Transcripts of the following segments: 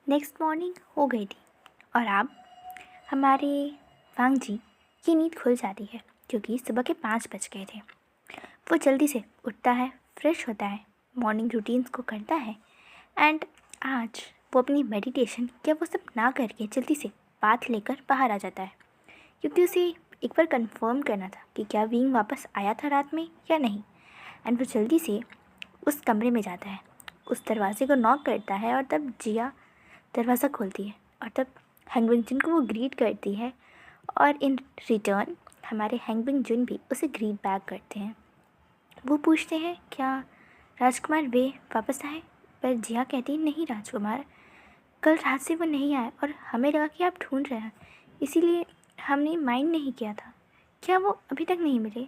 Next morning हो गई थी और अब हमारे वांग जी की नींद खुल जाती है क्योंकि सुबह के 5 बज गए थे। वो जल्दी से उठता है, फ्रेश होता है, मॉर्निंग रूटीन्स को करता है एंड आज वो अपनी मेडिटेशन क्या वो सब ना करके जल्दी से बाथ लेकर बाहर आ जाता है क्योंकि उसे एक बार कंफर्म करना था कि क्या विंग वापस आया था रात में या नहीं। एंड वो जल्दी से उस कमरे में जाता है, उस दरवाजे को नॉक करता है और तब जिया दरवाज़ा खोलती है और तब हैंगबिंग जुन को वो ग्रीट करती है और इन रिटर्न हमारे हैंगबिंग जुन भी उसे ग्रीट बैक करते हैं। वो पूछते हैं क्या राजकुमार वे वापस आए, पर जिया कहती है नहीं राजकुमार, कल रात से वो नहीं आए और हमें लगा कि आप ढूंढ रहे हैं, इसीलिए हमने माइंड नहीं किया था। क्या वो अभी तक नहीं मिले?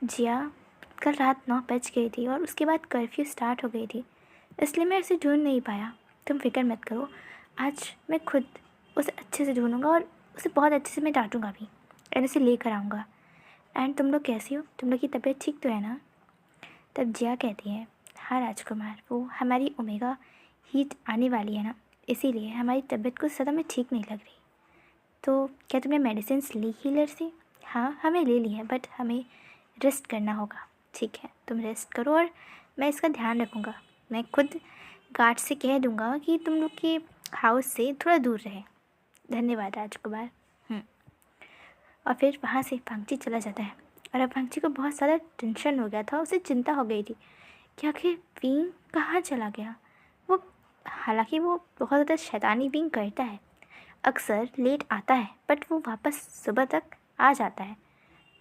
जिया, कल रात 9 बज गई थी और उसके बाद कर्फ्यू स्टार्ट हो गई थी, इसलिए मैं उसे ढूंढ नहीं पाया। तुम फिक्र मत करो, आज मैं खुद उसे अच्छे से ढूंढूंगा और उसे बहुत अच्छे से मैं डांटूंगा भी एंड उसे लेकर आऊँगा। एंड तुम लोग कैसी हो, तुम लोग की तबीयत ठीक तो है ना? तब जिया कहती है हाँ राजकुमार, वो हमारी ओमेगा हीट आने वाली है ना, इसीलिए हमारी तबीयत कुछ ज़्यादा में ठीक नहीं लग रही। तो क्या तुमने मेडिसिन ली हीलर से? हाँ हमने ले ली है, बट हमें रेस्ट करना होगा। ठीक है, तुम रेस्ट करो और मैं इसका ध्यान रखूँगा। मैं खुद गार्ड से कह दूँगा कि तुम लोग के हाउस से थोड़ा दूर रहे। धन्यवाद राजकुमार। और फिर वहाँ से फांगची चला जाता है और अब फांगची को बहुत ज़्यादा टेंशन हो गया था, उसे चिंता हो गई थी कि आखिर विंग कहाँ चला गया। वो हालांकि वो बहुत ज़्यादा शैतानी विंग करता है, अक्सर लेट आता है बट वो वापस सुबह तक आ जाता है,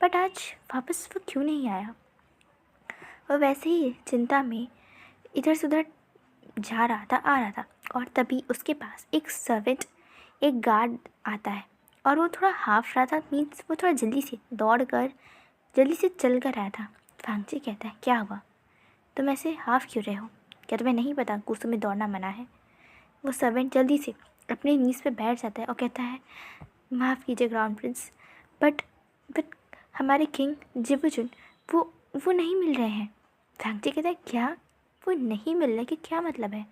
बट आज वापस वो क्यों नहीं आया? वो वैसे ही चिंता में इधर से उधर जा रहा था, आ रहा था, और तभी उसके पास एक सर्वेंट, एक गार्ड आता है और वो थोड़ा हाफ रहा था, मीन्स वो थोड़ा जल्दी से दौड़ कर जल्दी से चल कर आया था। फांगची कहता है क्या हुआ, तुम ऐसे हाफ क्यों रहे हो? क्या तुम्हें नहीं पता कुसुम में दौड़ना मना है? वो सर्वेंट जल्दी से अपने नीज़ पे बैठ जाता है और कहता है माफ़ कीजिए ग्राउंड प्रिंस, बट बट हमारे किंग जिवुजुन वो नहीं मिल रहे हैं। फांगची कहता है क्या, वो नहीं मिल रहे कि क्या मतलब है?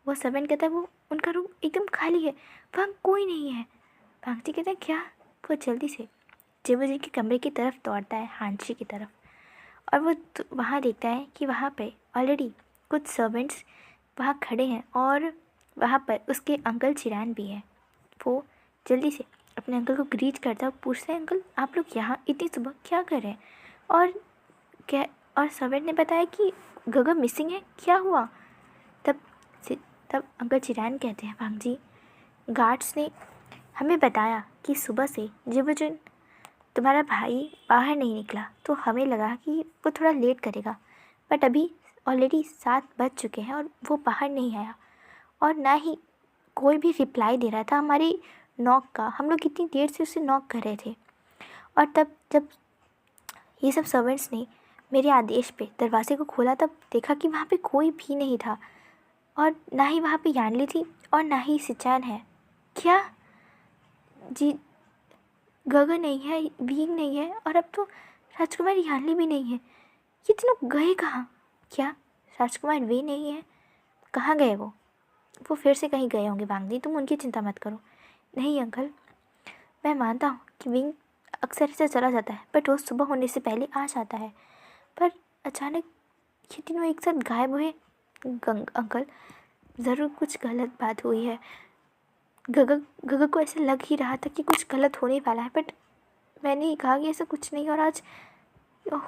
वो सर्वेंट कहता है वो उनका रूम एकदम खाली है, वहाँ कोई नहीं है। फांगची कहता है क्या? वो जल्दी से जिवुजी के कमरे की तरफ दौड़ता है, हांची की तरफ, और वो वहाँ देखता है कि वहाँ पे ऑलरेडी कुछ सर्वेंट्स वहाँ खड़े हैं और वहाँ पर उसके अंकल चिरान भी हैं। वो जल्दी से अपने अंकल को ग्रीट करता है और पूछता है अंकल आप लोग यहाँ इतनी सुबह क्या कर रहे हैं? और क्या, और सर्वेंट ने बताया कि गगन मिसिंग है, क्या हुआ? तब तब अंकल चिरान कहते हैं भांग जी, गार्ड्स ने हमें बताया कि सुबह से जिवुजुन तुम्हारा भाई बाहर नहीं निकला, तो हमें लगा कि वो थोड़ा लेट करेगा, बट अभी ऑलरेडी 7 बज चुके हैं और वो बाहर नहीं आया और ना ही कोई भी रिप्लाई दे रहा था हमारी नॉक का। हम लोग कितनी देर से उसे नॉक कर रहे थे, और तब जब ये सब सर्वेंट्स ने मेरे आदेश पे दरवाजे को खोला तब देखा कि वहाँ पे कोई भी नहीं था, और ना ही वहाँ पे यानली थी और ना ही सिचान है। क्या जी, गगन नहीं है, भीग नहीं है, और अब तो राजकुमार यानली भी नहीं है। ये तीनों गए कहाँ? क्या राजकुमार वे नहीं है? कहाँ गए वो फिर से कहीं गए होंगे वांगदी, तुम उनकी चिंता मत करो। नहीं अंकल, मैं मानता हूँ कि विंग अक्सर ऐसे चला जाता है बट रोज़ सुबह होने से पहले आ जाता है, पर अचानक ये तीनों एक साथ गायब हुए। अंकल, ज़रूर कुछ गलत बात हुई है। गगन को ऐसे लग ही रहा था कि कुछ गलत होने वाला है, बट मैंने ही कहा कि ऐसा कुछ नहीं, और आज ओह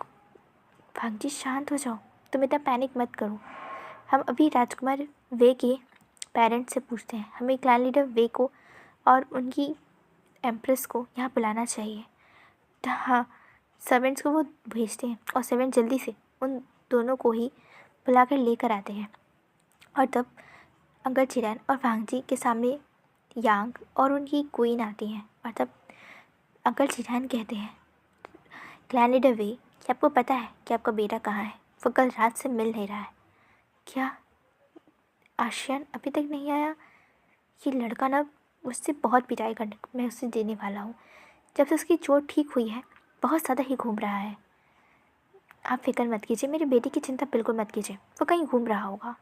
भांजी शांत हो जाओ, तुम इतना पैनिक मत करो। हम अभी राजकुमार वे के पेरेंट्स से पूछते हैं, हमें क्लैन लीडर वे को और उनकी एम्प्रेस को यहाँ बुलाना चाहिए। हाँ, सर्वेंट्स को वो भेजते हैं और सर्वेंट जल्दी से उन दोनों को ही बुला कर लेकर आते हैं, और तब अंकल चिरान और वांगजी के सामने यांग और उनकी क्वीन आती हैं, और तब अंकल चिरान कहते हैं क्लैन लीडर वे, क्या आपको पता है कि आपका बेटा कहाँ है? वो कल रात से मिल नहीं रहा है। क्या आशियान अभी तक नहीं आया? ये लड़का ना मुझसे बहुत पिटाई करने मैं उसे देने वाला हूँ। जब से उसकी चोट ठीक हुई है बहुत ज़्यादा ही घूम रहा है। आप फिक्र मत कीजिए, मेरे बेटे की चिंता बिल्कुल मत कीजिए, वो कहीं घूम रहा होगा।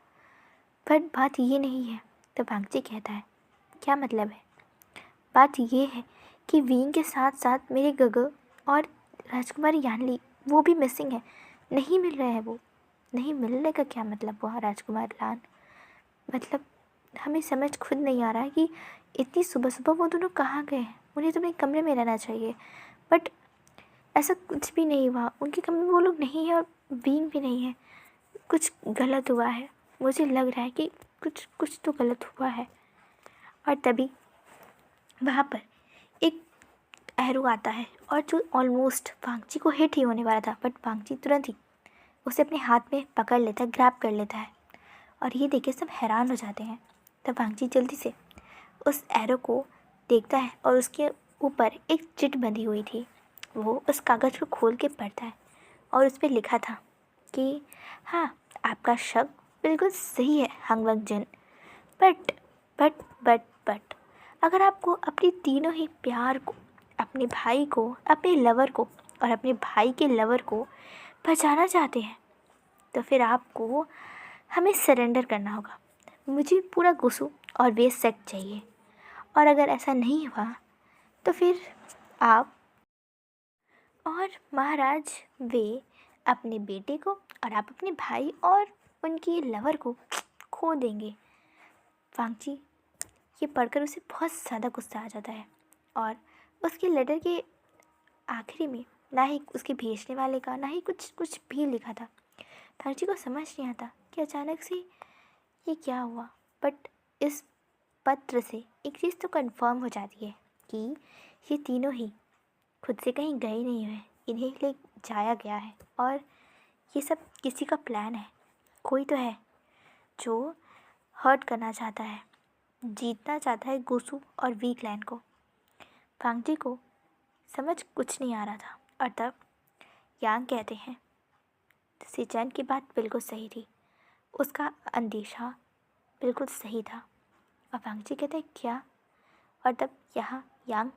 पर बात ये नहीं है, तो भांगची कहता है, क्या मतलब है? बात ये है कि वीन के साथ साथ मेरे गगो और राजकुमारी यानली वो भी मिसिंग है, नहीं मिल रहे हैं वो। नहीं मिलने का क्या मतलब हुआ राजकुमार लान? मतलब हमें समझ खुद नहीं आ रहा है कि इतनी सुबह सुबह वो दोनों कहाँ गए हैं। उन्हें तो अपने कमरे में रहना चाहिए, बट ऐसा कुछ भी नहीं हुआ। उनके कमरे में वो लोग नहीं है और वीन भी नहीं है। कुछ गलत हुआ है, मुझे लग रहा है कि कुछ कुछ तो गलत हुआ है। और तभी वहाँ पर एक एरो आता है और जो ऑलमोस्ट वांगची को हिट ही होने वाला था, बट वांगची तुरंत ही उसे अपने हाथ में पकड़ लेता है, ग्रैब कर लेता है। और ये देख के सब हैरान हो जाते हैं। तब वांगची जल्दी से उस एरो को देखता है और उसके ऊपर एक चिट बंधी हुई थी। वो उस कागज़ को खोल के पढ़ता है और उस पर लिखा था कि हाँ, आपका शक बिल्कुल सही है हंगवंग जिन, बट बट अगर आपको अपनी तीनों ही प्यार को, अपने भाई को, अपने लवर को और अपने भाई के लवर को बचाना चाहते हैं, तो फिर आपको हमें सरेंडर करना होगा। मुझे पूरा गुस्सू और वे सेट चाहिए, और अगर ऐसा नहीं हुआ तो फिर आप और महाराज वे अपने बेटे को और आप अपने भाई और उनकी लवर को खो देंगे। वांगची ये पढ़कर उसे बहुत ज़्यादा गुस्सा आ जाता है और उसके लेटर के आखिरी में ना ही उसके भेजने वाले का ना ही कुछ कुछ भी लिखा था। वांगची को समझ नहीं आता कि अचानक से ये क्या हुआ, बट इस पत्र से एक चीज़ तो कंफर्म हो जाती है कि ये तीनों ही खुद से कहीं गए नहीं हुए, इन्हें ले जाया गया है और ये सब किसी का प्लान है। कोई तो है जो हर्ट करना चाहता है, जीतना चाहता है गुसू और वीक लैंड को। वांगची को समझ कुछ नहीं आ रहा था और तब यांग कहते हैं, सिचैन की बात बिल्कुल सही थी, उसका अंदेशा बिल्कुल सही था। और वांगची कहते हैं क्या? और तब यहाँ यांग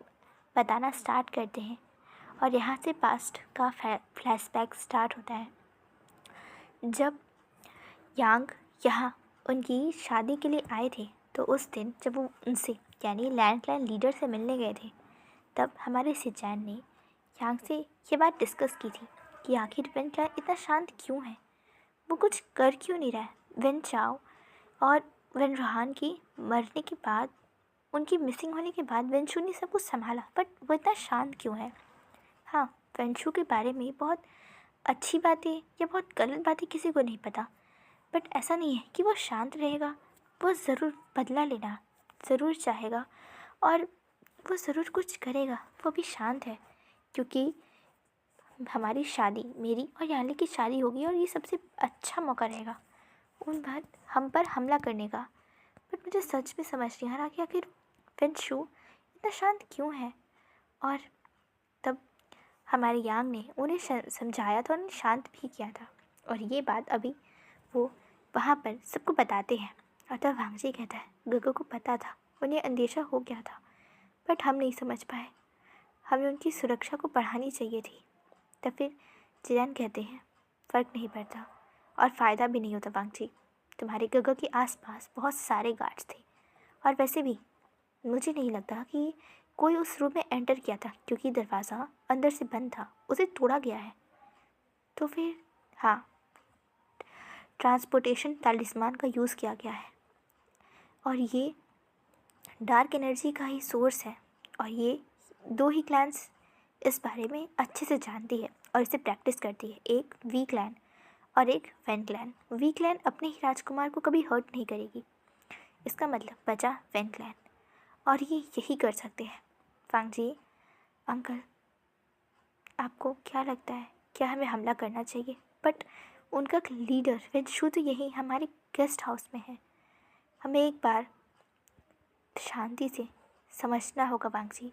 बताना स्टार्ट करते हैं और यहाँ से पास्ट का फ्लैशबैक स्टार्ट होता है। जब यांग यहाँ उनकी शादी के लिए आए थे, तो उस दिन जब वो उनसे यानी लैंडलाइन लीडर से मिलने गए थे, तब हमारे सिचैन ने यांग से ये बात डिस्कस की थी कि आखिर वेन क्लैन इतना शांत क्यों है, वो कुछ कर क्यों नहीं रहा है। वेन चाओ और वेन रोहान की मरने के बाद, उनकी मिसिंग होने के बाद वेंशु ने सब कुछ संभाला, बट वो इतना शांत क्यों है। हाँ, वेंशु के बारे में बहुत अच्छी बातें या बहुत गलत बातें किसी को नहीं पता, बट ऐसा नहीं है कि वो शांत रहेगा। वो ज़रूर बदला लेना ज़रूर चाहेगा और वो ज़रूर कुछ करेगा। वो भी शांत है क्योंकि हमारी शादी, मेरी और यानली की शादी होगी और ये सबसे अच्छा मौका रहेगा उन पर हम पर हमला करने का। बट मुझे सच में समझ नहीं आ रहा कि आखिर वेंशु इतना शांत क्यों है। और तब हमारे यांग ने उन्हें समझाया था और उन्हें शांत भी किया था, और ये बात अभी वो वहाँ पर सबको बताते हैं। और तब वांगची कहता है, गगो को पता था, उन्हें अंदेशा हो गया था, बट हम नहीं समझ पाए, हमें उनकी सुरक्षा को बढ़ानी चाहिए थी। तब फिर जियान कहते हैं, फ़र्क नहीं पड़ता और फ़ायदा भी नहीं होता वांगची, तुम्हारे गगो के आसपास बहुत सारे गार्ड्स थे, और वैसे भी मुझे नहीं लगता कि कोई उस रूम में एंटर किया था क्योंकि दरवाज़ा अंदर से बंद था, उसे तोड़ा गया है। तो फिर हाँ, ट्रांसपोर्टेशन तालिस्मान का यूज़ किया गया है और ये डार्क एनर्जी का ही सोर्स है, और ये दो ही क्लैन्स इस बारे में अच्छे से जानती है और इसे प्रैक्टिस करती है, एक वी क्लैन और एक वेन क्लैन। वी क्लैन अपने ही राजकुमार को कभी हर्ट नहीं करेगी, इसका मतलब बचा वेन क्लैन, और ये यही कर सकते हैं। वांगजी अंकल, आपको क्या लगता है, क्या हमें हमला करना चाहिए? बट उनका लीडर वेंशु तो यही हमारे गेस्ट हाउस में है, हमें एक बार शांति से समझना होगा वांगजी,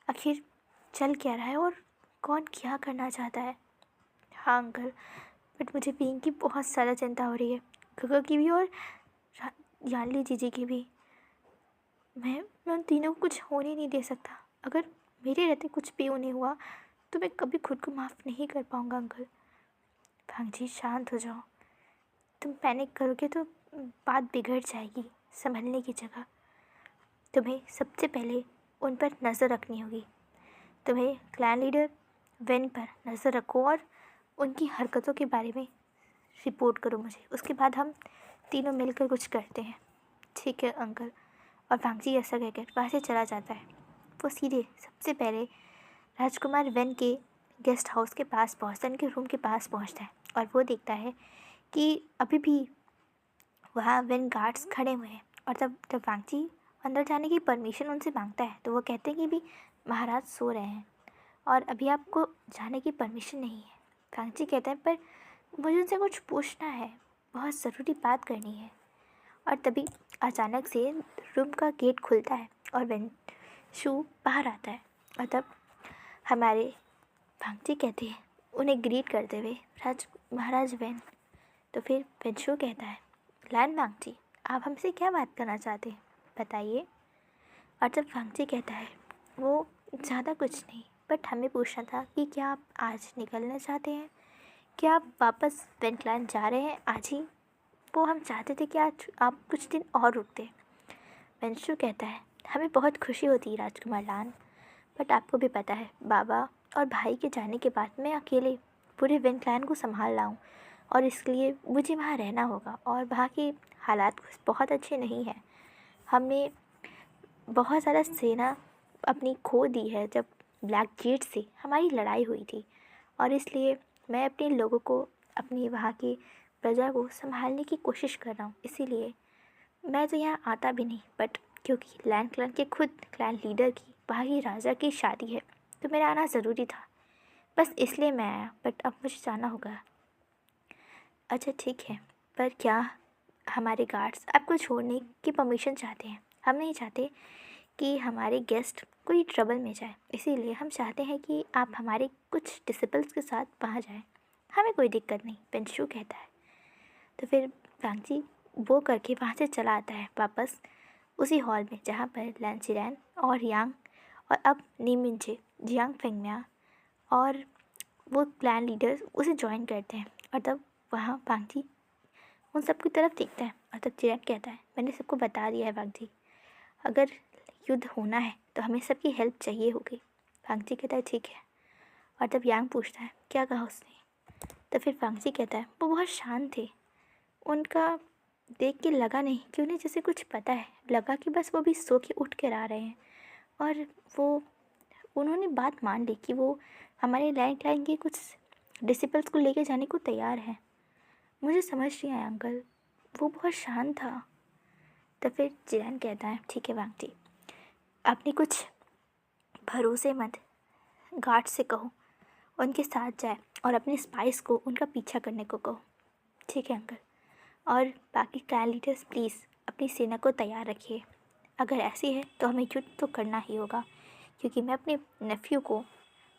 आखिर चल क्या रहा है और कौन क्या करना चाहता है। हाँ अंकल, बट मुझे पिंग की बहुत ज़्यादा चिंता हो रही है, गगो की भी और यानली जीजी की भी। मैं उन तीनों को कुछ होने नहीं दे सकता। अगर मेरे रहते कुछ भी उन्हें हुआ तो मैं कभी खुद को माफ़ नहीं कर पाऊँगा अंकल। भांगजी शांत हो जाओ, तुम पैनिक करोगे तो बात बिगड़ जाएगी। संभलने की जगह तुम्हें सबसे पहले उन पर नज़र रखनी होगी। तुम्हें क्लैन लीडर वेन पर नज़र रखो और उनकी हरकतों के बारे में रिपोर्ट करो मुझे। उसके बाद हम तीनों मिलकर कुछ करते हैं। ठीक है अंकल। और वांगजी ऐसा कहकर वहाँ से चला जाता है। वो सीधे सबसे पहले राजकुमार वेन के गेस्ट हाउस के पास पहुँचता है, उनके रूम के पास पहुँचता है और वो देखता है कि अभी भी वहाँ वेन गार्ड्स खड़े हुए हैं। और जब वांगजी अंदर जाने की परमिशन उनसे मांगता है तो वो कहते हैं कि भी महाराज सो रहे हैं और अभी आपको जाने की परमिशन नहीं है। वांगजी कहते हैं पर मुझे उनसे कुछ पूछना है, बहुत ज़रूरी बात करनी है। और तभी अचानक से रूम का गेट खुलता है और वेनशु बाहर आता है। और तब हमारे वांगजी कहते हैं उन्हें ग्रीट करते हुए महाराज वेन। तो फिर वेनशु कहता है लैन वांगजी, आप हमसे क्या बात करना चाहते हैं बताइए। और जब वांगजी कहता है वो ज़्यादा कुछ नहीं, बट हमें पूछना था कि क्या आप आज निकलना चाहते हैं, क्या आप वापस वेंटलैंड जा रहे हैं आज ही। वो हम चाहते थे कि आज आप कुछ दिन और रुकते। वेंशु कहता है हमें बहुत खुशी होती है राजकुमार लान, बट आपको भी पता है बाबा और भाई के जाने के बाद मैं अकेले पूरे वेंटलैंड को संभाल रहा हूँ और इसलिए मुझे वहाँ रहना होगा और वहाँ के हालात बहुत अच्छे नहीं हैं। हमने बहुत ज़्यादा सेना अपनी खो दी है जब ब्लैक जेट से हमारी लड़ाई हुई थी और इसलिए मैं अपने लोगों को, अपनी वहाँ की प्रजा को संभालने की कोशिश कर रहा हूँ। इसीलिए मैं तो यहाँ आता भी नहीं, बट क्योंकि लैंड क्लैन के खुद क्लैन लीडर की, वहाँ की राजा की शादी है तो मेरा आना ज़रूरी था, बस इसलिए मैं आया। बट अब मुझे जाना होगा। अच्छा ठीक है, पर क्या हमारे गार्ड्स आपको छोड़ने की परमिशन चाहते हैं? हम नहीं चाहते कि हमारे गेस्ट कोई ट्रबल में जाए, इसीलिए हम चाहते हैं कि आप हमारे कुछ डिसिपल्स के साथ वहाँ जाएं। हमें कोई दिक्कत नहीं, वेंशु कहता है। तो फिर वांगजी वो करके वहाँ से चला आता है वापस उसी हॉल में जहाँ पर लैन चिरैन और यांग और अब नीमिनचे, जियांग फेंगम्या और वो क्लैन लीडर्स उसे ज्वाइन करते हैं। और तब वहाँ वांगजी उन सब की तरफ देखता है और तब चिरैन कहता है मैंने सबको बता दिया है वांगजी, अगर युद्ध होना है तो हमें सबकी हेल्प चाहिए होगी। वांगजी कहता है ठीक है। और तब यांग पूछता है क्या कहा उसने। तो फिर वांगजी कहता है वो बहुत शांत थे, उनका देख के लगा नहीं कि उन्हें जैसे कुछ पता है, लगा कि बस वो भी सो के उठ कर आ रहे हैं और वो उन्होंने बात मान ली कि वो हमारे लैंड लाइन के कुछ डिसिपल्स को लेके जाने को तैयार हैं। मुझे समझ नहीं आया अंकल, वो बहुत शांत था। तो फिर जिरैन कहता है ठीक है वांगजी, अपनी कुछ भरोसेमंद गार्ड से कहो उनके साथ जाए और अपने स्पाइस को उनका पीछा करने को कहो। ठीक है अंकल। और बाकी क्लैन लीडर्स प्लीज़ अपनी सेना को तैयार रखिए, अगर ऐसी है तो हमें युद्ध तो करना ही होगा क्योंकि मैं अपने नेफ्यू को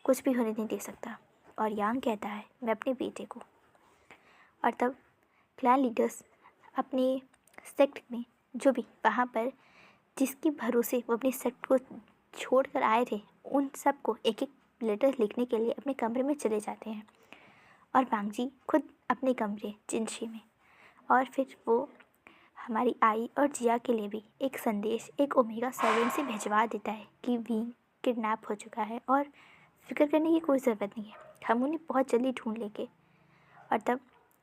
कुछ भी होने नहीं दे सकता। और यांग कहता है मैं अपने बेटे को। और तब क्लैन लीडर्स अपनी सेक्ट में जो भी वहाँ पर जिसके भरोसे वो अपनी सेक्ट को छोड़ कर आए थे उन सबको एक एक लेटर लिखने के लिए अपने कमरे में चले जाते हैं। और वांगजी खुद अपने कमरे जिनशी में। और फिर वो हमारी आई और जिया के लिए भी एक संदेश एक ओमेगा 7 से भिजवा देता है कि विंग किडनैप हो चुका है और फिक्र करने की कोई ज़रूरत नहीं है, हम उन्हें बहुत जल्दी ढूंढ लेंगे। और तब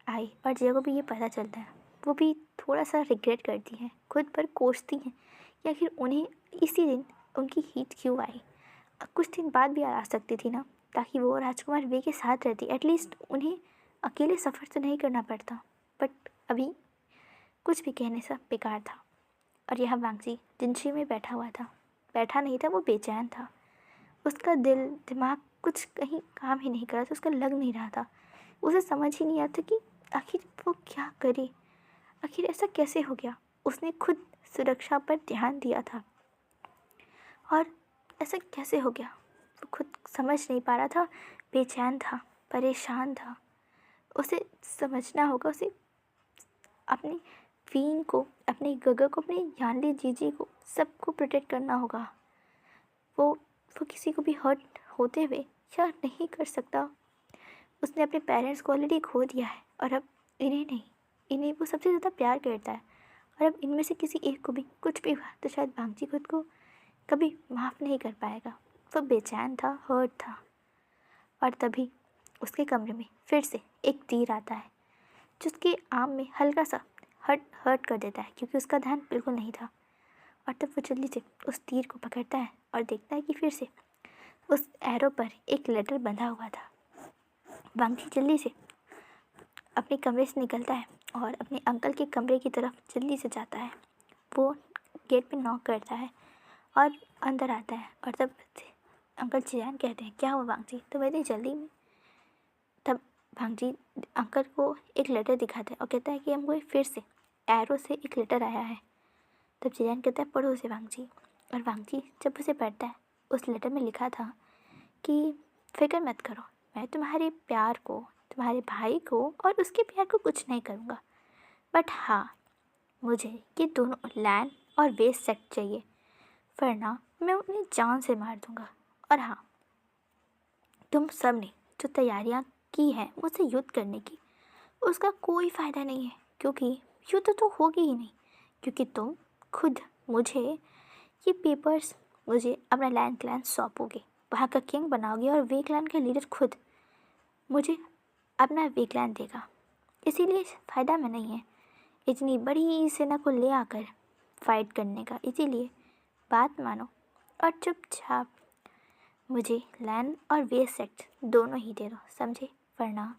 आई और जिया को भी ये पता चलता है, वो भी थोड़ा सा रिग्रेट करती हैं, खुद पर कोसती हैं कि आखिर उन्हें इसी दिन उनकी हीट क्यों आई। कुछ दिन बाद भी आ सकती थी ना, ताकि वो राजकुमार वे के साथ रहती, एटलीस्ट उन्हें अकेले सफ़र तो नहीं करना पड़ता। बट अभी कुछ भी कहने से बेकार था। और यह वांगजी जिनशी में बैठा हुआ था, बैठा नहीं था, वो बेचैन था। उसका दिल दिमाग कुछ कहीं काम ही नहीं कर रहा था, उसका लग नहीं रहा था। उसे समझ ही नहीं आता कि आखिर वो क्या करे, आखिर ऐसा कैसे हो गया। उसने खुद सुरक्षा पर ध्यान दिया था और ऐसा कैसे हो गया वो खुद समझ नहीं पा रहा था, बेचैन था, परेशान था। उसे समझना होगा, उसे अपनी फीन को, अपने गगर को, अपने यानली जीजी को, सबको प्रोटेक्ट करना होगा। वो किसी को भी हर्ट होते हुए या नहीं कर सकता। उसने अपने पेरेंट्स को ऑलरेडी खो दिया है और अब इन्हें नहीं, इन्हें वो सबसे ज़्यादा प्यार करता है और अब इनमें से किसी एक को भी कुछ भी हुआ तो शायद भांजी खुद को कभी माफ़ नहीं कर पाएगा। वो बेचैन था, हर्ट था। और तभी उसके कमरे में फिर से एक तीर आता है जो उसके आर्म में हल्का सा हर्ट हर्ट कर देता है, क्योंकि उसका ध्यान बिल्कुल नहीं था। और तब वो जल्दी से उस तीर को पकड़ता है और देखता है कि फिर से उस एरो पर एक लेटर बंधा हुआ था। वांगजी जल्दी से अपने कमरे से निकलता है और अपने अंकल के कमरे की तरफ जल्दी से जाता है। वो गेट पे नॉक करता है और अंदर आता है। और तब अंकल जियान कहते हैं, क्या हुआ वांगजी, तुम इतनी जल्दी में? तब वांगजी अंकल को एक लेटर दिखाता है और कहता है कि हमको फिर से एरो से एक लेटर आया है। तब जियान कहता है, पढ़ो उसे वांगजी। और वांगजी जब उसे पढ़ता है, उस लेटर में लिखा था कि फिक्र मत करो, मैं तुम्हारे प्यार को, तुम्हारे भाई को और उसके प्यार को कुछ नहीं करूँगा, बट हाँ, मुझे ये दोनों लैंड और वेस्ट सेक्ट चाहिए, वरना मैं उन्हें जान से मार दूँगा। और हाँ, तुम सब ने जो तैयारियाँ की हैं मुझसे युद्ध करने की, उसका कोई फ़ायदा नहीं है, क्योंकि युद्ध तो होगी ही नहीं, क्योंकि तुम खुद मुझे ये पेपर्स, मुझे अपना लैंड क्लैन सौंपोगे, वहाँ का किंग बनाओगे और वे क्लैन का लीडर खुद मुझे अपना वे क्लैन देगा। इसीलिए फ़ायदा में नहीं है इतनी बड़ी सेना को ले आकर फाइट करने का। इसीलिए बात मानो और चुपचाप मुझे लैंड और वेस्ट सेक्ट दोनों ही दे दो, समझे? वरना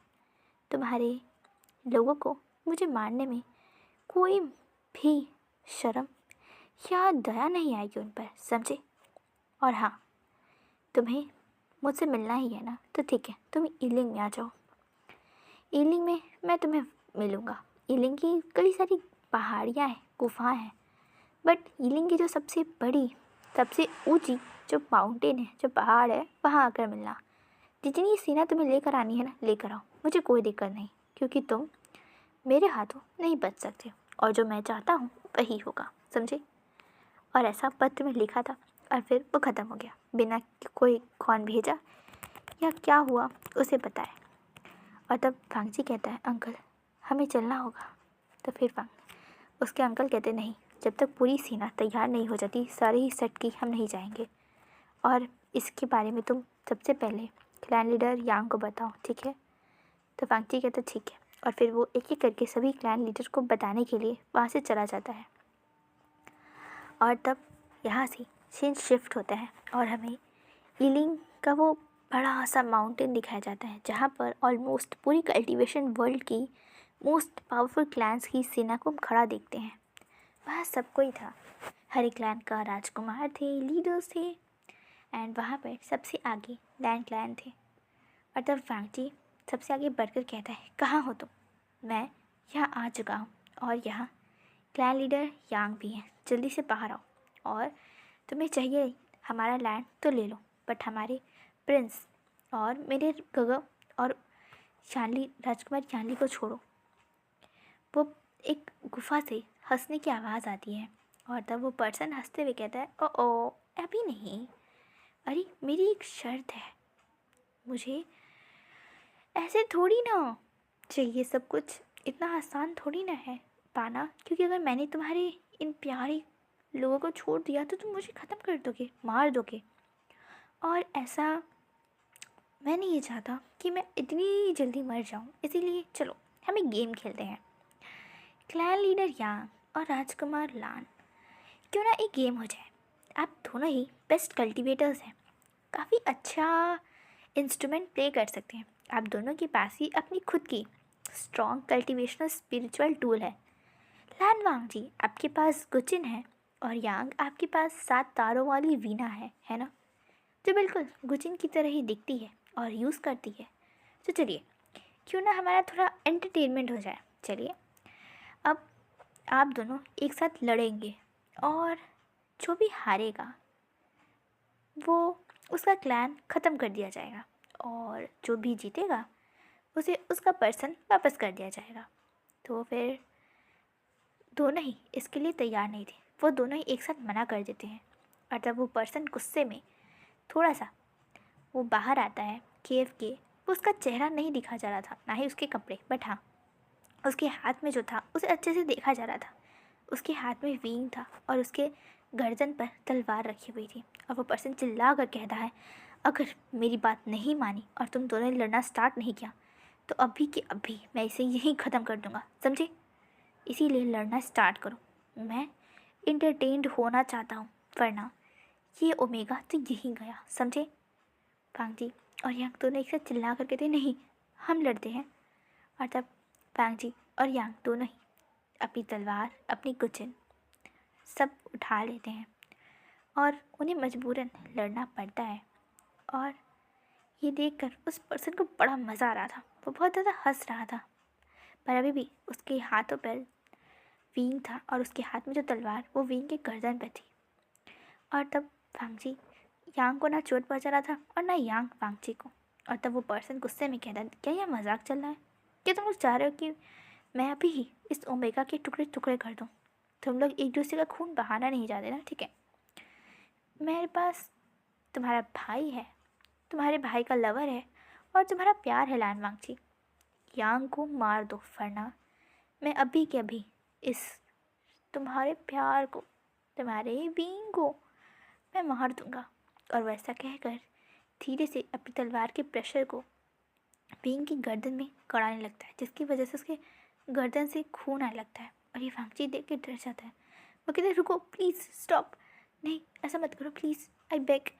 तुम्हारे लोगों को मुझे मारने में कोई भी शर्म या दया नहीं आएगी उन पर, समझे? और हाँ, तुम्हें मुझसे मिलना ही है ना, तो ठीक है, तुम ईलिंग में आ जाओ। ईलिंग में मैं तुम्हें मिलूँगा। ईलिंग की कई सारी पहाड़ियाँ हैं, गुफाएँ हैं, बट ईलिंग की जो सबसे बड़ी, सबसे ऊंची जो माउंटेन है, जो पहाड़ है, वहाँ आकर मिलना। जितनी सेना तुम्हें लेकर आनी है ना, लेकर आओ, मुझे कोई दिक्कत नहीं, क्योंकि तुम मेरे हाथों नहीं बच सकते और जो मैं चाहता हूँ वही होगा, समझे? और ऐसा पत्र में लिखा था और फिर वो ख़त्म हो गया, बिना कोई कौन भेजा या क्या हुआ उसे बताए। और तब वांगजी कहता है, अंकल हमें चलना होगा। तो फिर उसके अंकल कहते, नहीं, जब तक पूरी सेना तैयार नहीं हो जाती सारे ही सेट की, हम नहीं जाएंगे। और इसके बारे में तुम सबसे पहले क्लैन लीडर यांग को बताओ, ठीक है? तो वांगजी कहता, ठीक है। और फिर वो एक एक करके सभी क्लैन लीडर को बताने के लिए वहाँ से चला जाता है। और तब यहाँ से सीन शिफ्ट होता है और हमें ईलिंग का वो बड़ा सा माउंटेन दिखाया जाता है, जहाँ पर ऑलमोस्ट पूरी कल्टीवेशन वर्ल्ड की मोस्ट पावरफुल क्लैंस की सेना को हम खड़ा देखते हैं। वहाँ सब कोई था, हर एक क्लैन का राजकुमार थे, लीडर्स थे, एंड वहाँ पर सबसे आगे लैंड क्लैन थे। और तब वांगजी सबसे आगे बढ़कर कहता है, कहाँ हो तुम? मैं यहाँ आ चुका हूँ और यहाँ क्लैन लीडर यांग भी हैं, जल्दी से बाहर आओ। और तुम्हें चाहिए हमारा लैंड तो ले लो, बट हमारे प्रिंस और मेरे गगा और शानली, राजकुमार शानली को छोड़ो। वो एक गुफा से हंसने की आवाज़ आती है और तब वो पर्सन हंसते हुए कहता है, ओ अभी नहीं, अरे मेरी एक शर्त है, मुझे ऐसे थोड़ी ना चाहिए सब कुछ, इतना आसान थोड़ी ना है पाना, क्योंकि अगर मैंने तुम्हारे इन प्यारे लोगों को छोड़ दिया तो तुम मुझे ख़त्म कर दोगे, मार दोगे, और ऐसा मैं नहीं ये चाहता कि मैं इतनी जल्दी मर जाऊँ। इसीलिए चलो हम एक गेम खेलते हैं। क्लैन लीडर यांग और राजकुमार लान, क्यों ना एक गेम हो जाए। आप दोनों ही बेस्ट कल्टिवेटर्स हैं, काफ़ी अच्छा इंस्ट्रूमेंट प्ले कर सकते हैं। आप दोनों के पास ही अपनी खुद की स्ट्रॉन्ग कल्टिवेशनल स्पिरिचुअल टूल है। लैन वांगजी, आपके पास गुचिन है और यांग आपके पास 7 तारों वाली वीणा है ना, जो बिल्कुल गुचिन की तरह ही दिखती है और यूज़ करती है। तो चलिए, क्यों ना हमारा थोड़ा एंटरटेनमेंट हो जाए। चलिए, अब आप दोनों एक साथ लड़ेंगे और जो भी हारेगा वो, उसका क्लैन ख़त्म कर दिया जाएगा, और जो भी जीतेगा उसे उसका पर्सन वापस कर दिया जाएगा। तो फिर दोनों ही इसके लिए तैयार नहीं थे, वो दोनों ही एक साथ मना कर देते हैं। और तब वो पर्सन गुस्से में थोड़ा सा वो बाहर आता है केव के। वो उसका चेहरा नहीं दिखा जा रहा था, ना ही उसके कपड़े, बट हाँ, उसके हाथ में जो था उसे अच्छे से देखा जा रहा था। उसके हाथ में वींग था और उसके गर्दन पर तलवार रखी हुई थी। और वो पर्सन चिल्ला कर कहता है, अगर मेरी बात नहीं मानी और तुम दोनों ने लड़ना स्टार्ट नहीं किया तो अभी के अभी मैं इसे यहीं ख़त्म कर दूंगा, समझे? इसीलिए लड़ना स्टार्ट करो। मैं इंटरटेन्ड होना चाहता हूँ, वरना ये ओमेगा तो यहीं गया, समझे? फांग जी और यांग दोनों एक साथ चिल्ला कर कहते, नहीं, हम लड़ते हैं। और तब फांग जी और यांग दोनों ही अपनी तलवार, अपनी कुचन सब उठा लेते हैं और उन्हें मजबूरन लड़ना पड़ता है। और ये देखकर उस पर्सन को बड़ा मज़ा आ रहा था, वो बहुत ज़्यादा हंस रहा था। पर अभी भी उसके हाथों पर वींग था और उसके हाथ में जो तलवार वो वींग के गर्दन पर थी। और तब फांग जी यांग को ना चोट पहुंचा रहा था और ना यांग फांग जी को। और तब वो पर्सन गुस्से में कहता, क्या यह मजाक चल रहा है? क्या तुम लोग चाह रहे हो कि मैं अभी ही इस ओमेगा के टुकड़े टुकड़े कर दूँ? तुम लोग एक दूसरे का खून बहाना नहीं चाहते ना, ठीक है? मेरे पास तुम्हारा भाई है, तुम्हारे भाई का लवर है और तुम्हारा प्यार है लैन वांग जी। यांग को मार दो, वरना मैं अभी के अभी इस तुम्हारे प्यार को, तुम्हारे बींग को मैं मार दूंगा। और वैसा कहकर धीरे से अपनी तलवार के प्रेशर को बींग की गर्दन में गड़ाने लगता है, जिसकी वजह से उसके गर्दन से खून आने लगता है। और ये वांगची देख के डर जाता है। वो कहते हैं, रुको, प्लीज़ स्टॉप, नहीं ऐसा मत करो, प्लीज़, आई बेग,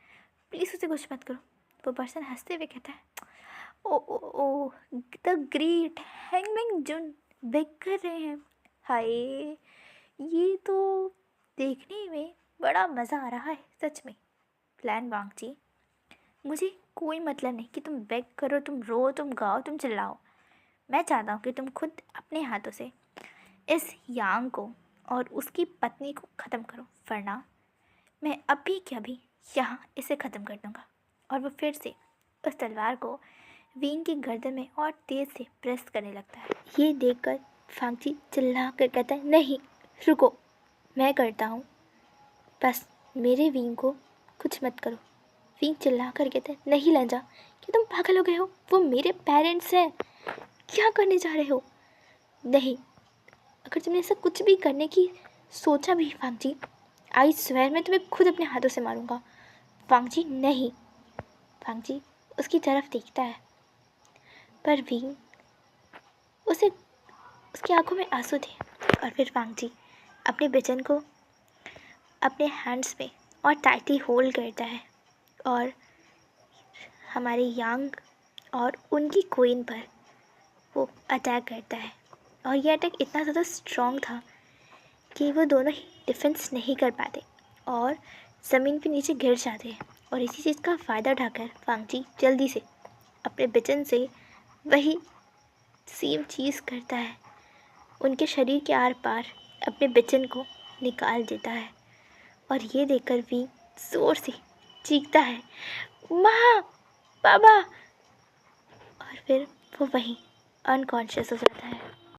प्लीज़ उसे कुछ मत करो। वो पर्सन हंसते हुए कहता है, oh oh oh the great hangman Jun Beg कर रहे हैं। हाय, ये तो देखने में बड़ा मज़ा आ रहा है सच में। लैन वांग जी, मुझे कोई मतलब नहीं कि तुम बेग करो, तुम रो, तुम गाओ, तुम चिल्लाओ। मैं चाहता हूँ कि तुम खुद अपने हाथों से इस यांग को और उसकी पत्नी को ख़त्म करो, वरना मैं अभी के अभी यहाँ इसे ख़त्म कर दूँगा। और वो फिर से उस तलवार को वींग की गर्दन में और तेज़ से प्रेस करने लगता है। ये देखकर फांगची चिल्ला कर कहता है, नहीं रुको, मैं करता हूँ, बस मेरे वींग को कुछ मत करो। वींग चिल्ला कर कहता है, नहीं लंजा, क्या तुम पागल हो गए हो? वो मेरे पेरेंट्स हैं, क्या करने जा रहे हो? नहीं, अगर तुमने ऐसा कुछ भी करने की सोचा भी फांगची, आई स्वेयर मैं तुम्हें खुद अपने हाथों से मारूंगा। फांगची नहीं। फांगची उसकी तरफ देखता है, पर वींग उसे, उसकी आंखों में आंसू थे। और फिर फांगची अपने बिचन को अपने हैंड्स में और टाइटली होल्ड करता है और हमारे यांग और उनकी क्वीन पर वो अटैक करता है। और ये अटैक इतना ज़्यादा स्ट्रॉन्ग था कि वो दोनों ही डिफेंस नहीं कर पाते और ज़मीन पे नीचे गिर जाते हैं। और इसी चीज़ का फ़ायदा उठाकर फांगची जल्दी से अपने बिचन से वही सेम चीज़ करता है, उनके शरीर के आर पार अपने बिचन को निकाल देता है। और ये देखकर भी ज़ोर से चीखता है, माँ, पापा। और फिर वो वहीं अनकॉन्शियस हो जाता है।